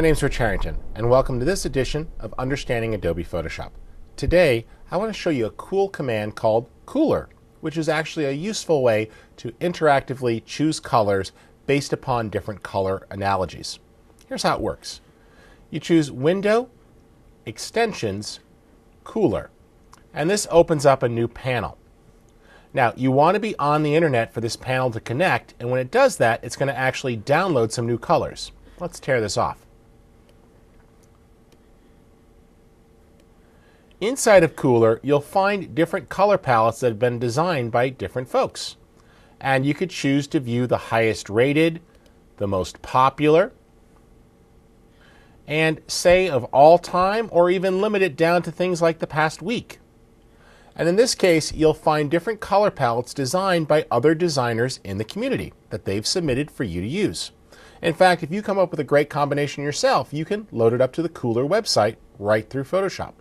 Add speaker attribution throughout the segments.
Speaker 1: name's Rich Harrington, and welcome to this edition of Understanding Adobe Photoshop. Today, I want to show you a cool command called Kuler, which is actually a useful way to interactively choose colors based upon different color analogies. Here's how it works. You choose Window, Extensions, Kuler, and this opens up a new panel. Now, you want to be on the internet for this panel to connect, and when it does that, it's going to actually download some new colors. Let's tear this off. Inside of Kuler, you'll find different color palettes that have been designed by different folks. And you could choose to view the highest rated, the most popular, and say of all time, or even limit it down to things like the past week. And in this case, you'll find different color palettes designed by other designers in the community that they've submitted for you to use. In fact, if you come up with a great combination yourself, you can load it up to the Kuler website right through Photoshop.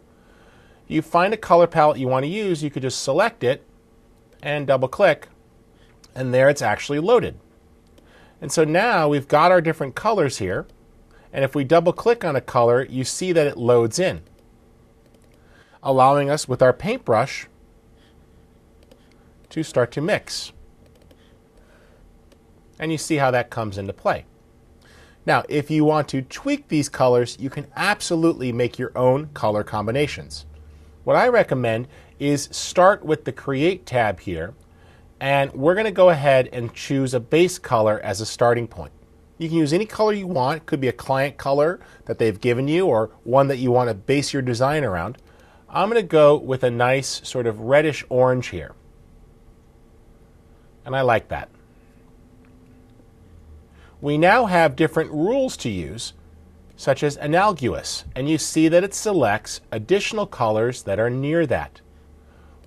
Speaker 1: You find a color palette you want to use, you could just select it and double click, and there it's actually loaded. And so now we've got our different colors here, and if we double click on a color, you see that it loads in, allowing us with our paintbrush to start to mix. And you see how that comes into play. Now, if you want to tweak these colors, you can absolutely make your own color combinations. What I recommend is start with the Create tab here, and we're going to go ahead and choose a base color as a starting point. You can use any color you want. It could be a client color that they've given you or one that you want to base your design around. I'm going to go with a nice sort of reddish orange here, and I like that. We now have different rules to use, such as analogous, and you see that it selects additional colors that are near that.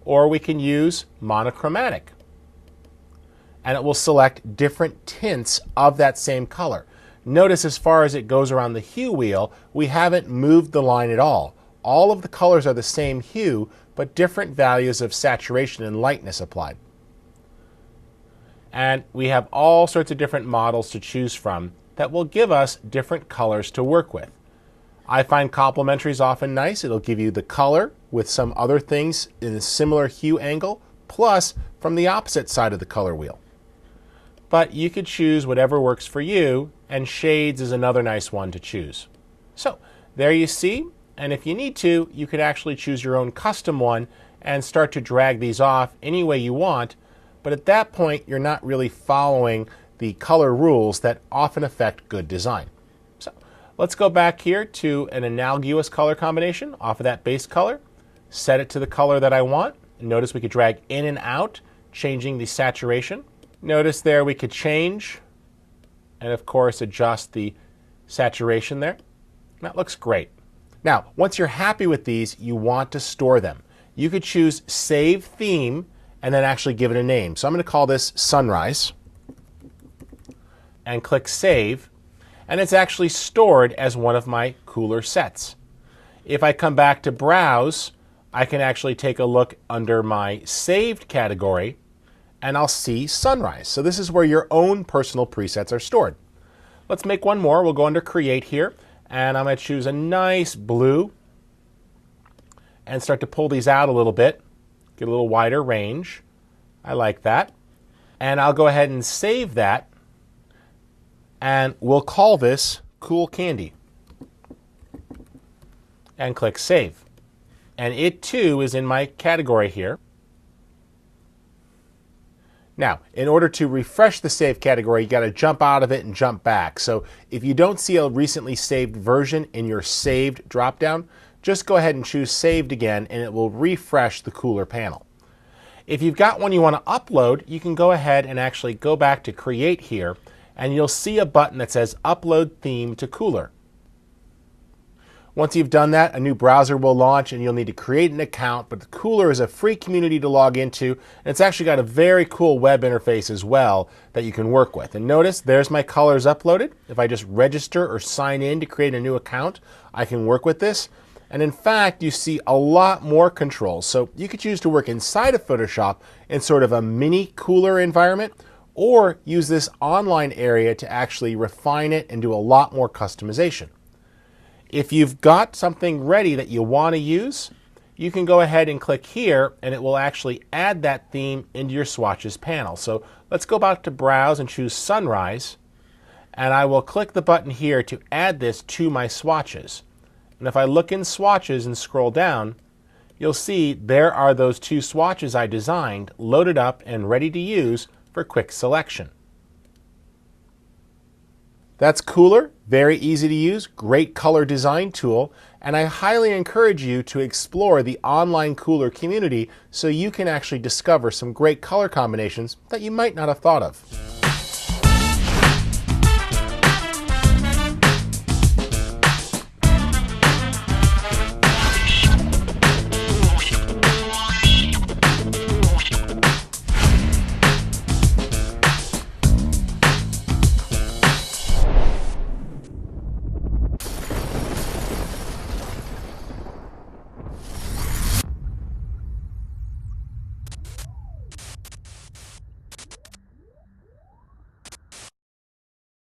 Speaker 1: Or we can use monochromatic, and it will select different tints of that same color. Notice as far as it goes around the hue wheel, we haven't moved the line at all. All of the colors are the same hue, but different values of saturation and lightness applied. And we have all sorts of different models to choose from that will give us different colors to work with. I find complementary is often nice. It'll give you the color with some other things in a similar hue angle, plus from the opposite side of the color wheel. But you could choose whatever works for you, and shades is another nice one to choose. So there you see, and if you need to, you could actually choose your own custom one and start to drag these off any way you want, but at that point you're not really following the color rules that often affect good design. So let's go back here to an analogous color combination off of that base color, set it to the color that I want. Notice we could drag in and out, changing the saturation. Notice there we could change and of course adjust the saturation there. That looks great. Now, once you're happy with these, you want to store them. You could choose Save Theme and then actually give it a name. So I'm going to call this Sunrise and click Save, and it's actually stored as one of my Kuler sets. If I come back to Browse, I can actually take a look under my Saved category, and I'll see Sunrise. So this is where your own personal presets are stored. Let's make one more. We'll go under Create here, and I'm going to choose a nice blue and start to pull these out a little bit, get a little wider range. I like that. And I'll go ahead and save that, and we'll call this Cool Candy. And click Save. And it too is in my category here. Now, in order to refresh the Save category, you got to jump out of it and jump back. So if you don't see a recently saved version in your Saved dropdown, just go ahead and choose Saved again, and it will refresh the Kuler panel. If you've got one you want to upload, you can go ahead and actually go back to Create here, and you'll see a button that says Upload Theme to Kuler. Once you've done that, a new browser will launch and you'll need to create an account, but Kuler is a free community to log into, and it's actually got a very cool web interface as well that you can work with. And notice there's my colors uploaded. If I just register or sign in to create a new account, I can work with this. And in fact, you see a lot more controls. So you could choose to work inside of Photoshop in sort of a mini Kuler environment, or use this online area to actually refine it and do a lot more customization. If you've got something ready that you want to use, you can go ahead and click here and it will actually add that theme into your swatches panel. So let's go back to Browse and choose Sunrise, and I will click the button here to add this to my swatches. And if I look in Swatches and scroll down, you'll see there are those two swatches I designed loaded up and ready to use for quick selection. That's Kuler, very easy to use, great color design tool, and I highly encourage you to explore the online Kuler community so you can actually discover some great color combinations that you might not have thought of.